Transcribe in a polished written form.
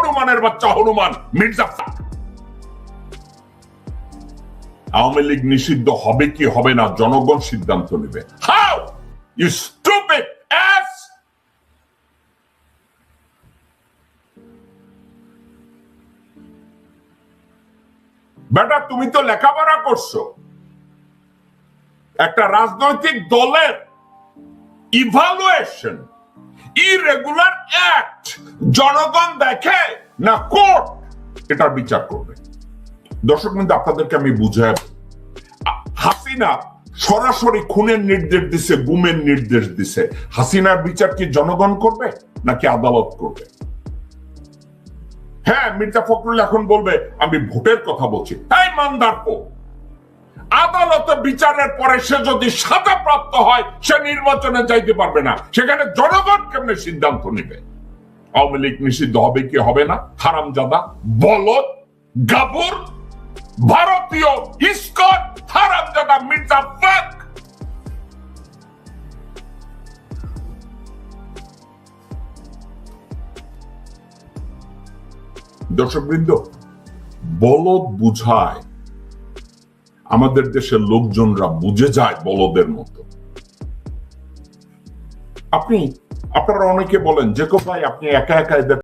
হনুমানের বাচ্চা হনুমান মির্জা। আওয়ামী লীগ নিষিদ্ধ হবে কি হবে না জনগণ সিদ্ধান্ত নেবে। How you stupid ass. বেটা তুমি তো লেখাপড়া করছো, একটা রাজনৈতিক দলের ইভালুয়েশন ইরেগুলার অ্যাক্ট জনগণ দেখে না কোর্ট এটার বিচার করবে। দর্শক কিন্তু আপনাদেরকে আমি বুঝাই, হাসিনা সরাসরি খুনের নির্দেশ দিছে, গুমের নির্দেশ দিছে। হাসিনার বিচার কি জনগণ করবে নাকি আদালত করবে? হ্যাঁ, মির্জা ফখরুল এখন বলবে আমি ভোটের কথা বলছি। এই মানদারপো, আদালত বিচারের পরে সে যদি সাজা প্রাপ্ত হয় সে নির্বাচনে যাইতে পারবে না, সেখানে জনগণ কেমনে সিদ্ধান্ত নেবে আওয়ামী লীগ নিষিদ্ধ হবে কি হবে না? হারামজাদা, বলদ, গাবর, ভারতীয় ইস্কন, হারামজাদা মির্জা ফখ। দর্শকবৃন্দ, বলদ বুঝায়, আমাদের দেশের লোকজনরা বুঝে যায় বলদের মতো। আপনারা অনেকে বলেন যে ভাই আপনি একা একা